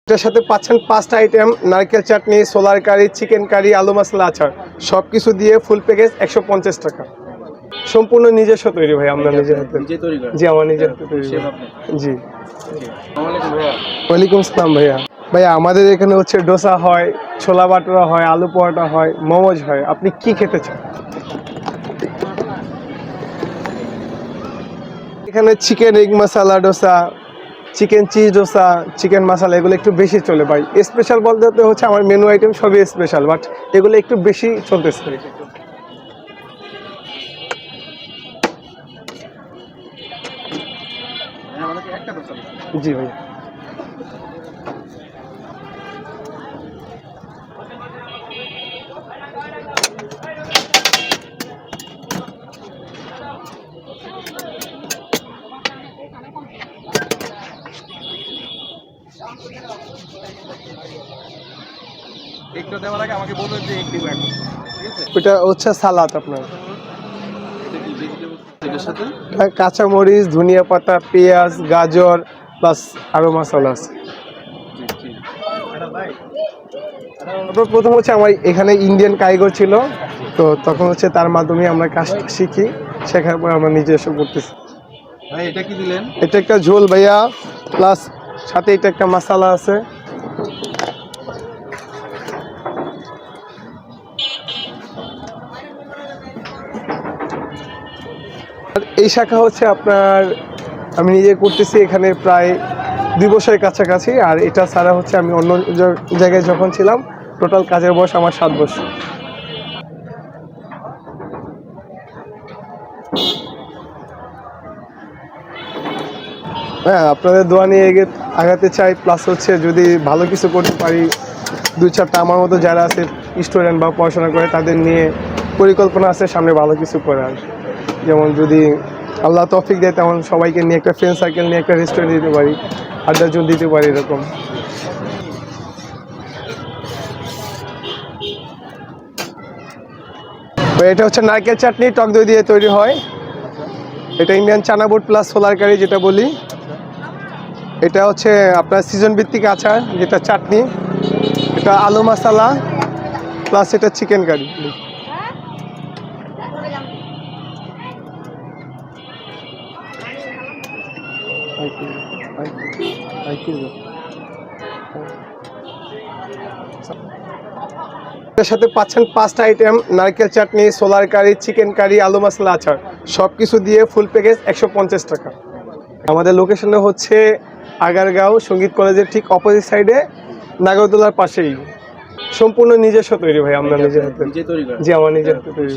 এটার সাথে পাচ্ছেন 5টা আইটেম, নারকেল চাটনি, সোলার কারি, চিকেন কারি, আলু মশলা, আচার, সব কিছু দিয়ে ফুল প্যাকেজ 150 টাকা। সম্পূর্ণ নিজস্ব তৈরি ভাই, আমরা নিজের হাতে। জি, আমার নিজের হাতে তৈরি। জি, ওয়ালাইকুম আসসালাম ভাইয়া। ভাইয়া আমাদের এখানে হচ্ছে ডোসা হয়, ছোলা বাটোরা হয়, আলু পরোটা হয়, মোমোজ হয়। আপনি কি খেতে চান? এখানে chicken egg masala dosa, chicken cheese dosa, chicken masala এগুলো একটু বেশি চলে ভাই। স্পেশাল বলতে হচ্ছে আমার মেনু আইটেম সবই স্পেশাল, বাট এগুলো একটু বেশি চলতেছে। জি ভাই। একটা দেওয়ার আগে আমাকে বলবেন যে এক দিব এখন, ঠিক আছে? ওটা হচ্ছে সালাদ আপনার। এটা কি ভেজিটেবল এটার সাথে? কাঁচা মরিচ, ধনিয়া পাতা, পেঁয়াজ, গাজর প্লাস আরও মশলা আছে। তারপর প্রথম হচ্ছে আমার এখানে ইন্ডিয়ান কারিগর ছিল, তো তখন হচ্ছে তার মাধ্যমে আমরা কাজটা শিখি, শেখার পর আমরা নিজে এসব করতেছি। ভাই এটা কি দিলেন? এটা একটা ঝোল ভাইয়া, প্লাস সাথে এটা একটা মশলা আছে। আর এই শাখা হচ্ছে আপনার আমি নিজে করতেছি এখানে প্রায় 2 বছরের কাছাকাছি। আর এটা ছাড়া হচ্ছে আমি অন্য জায়গায় যখন ছিলাম, টোটাল কাজের বয়স আমার 7 বছর। হ্যাঁ, আপনাদের দোয়া নিয়ে আগাতে চাই, প্লাস হচ্ছে যদি ভালো কিছু করতে পারি, 2-4টা আমার মতো যারা আছে স্টুডেন্ট বা পড়াশোনা করে তাদের নিয়ে পরিকল্পনা আছে সামনে ভালো কিছু করার। যেমন যদি আল্লাহ তৌফিক দেয় তেমন সবাইকে নিয়ে একটা ফ্রেন্ড সার্কেল নিয়ে একটা রেস্টুরেন্ট দিতে পারি, আড্ডা জোন দিতে পারি এরকম। তো এটা হচ্ছে নারকেল চাটনি, টক দই দিয়ে তৈরি হয়। এটা ইন্ডিয়ান চানা বুট প্লাস সোলার কারি যেটা বলি। এটা হচ্ছে আপনার সিজন ভিত্তিক আচার যেটা চাটনি। এটা আলু মশলা প্লাস এটা চিকেন কারি। এর সাথে পাচ্ছেন 5টা আইটেম, নারকেল চাটনি, সোলার কারি, চিকেন কারি, আলু মশলা, আচার, সব কিছু দিয়ে ফুল প্যাকেজ 150 টাকা। আমাদের লোকেশনটা হচ্ছে আগারগাঁও সঙ্গীত কলেজের ঠিক অপোজিট সাইডে, নাগরদোলার পাশেই। সম্পূর্ণ নিজস্ব তৈরি ভাই, আমরা নিজের হাতে। জি, আমার নিজের হাতে তৈরি।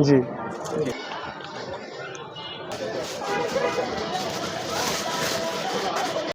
জি।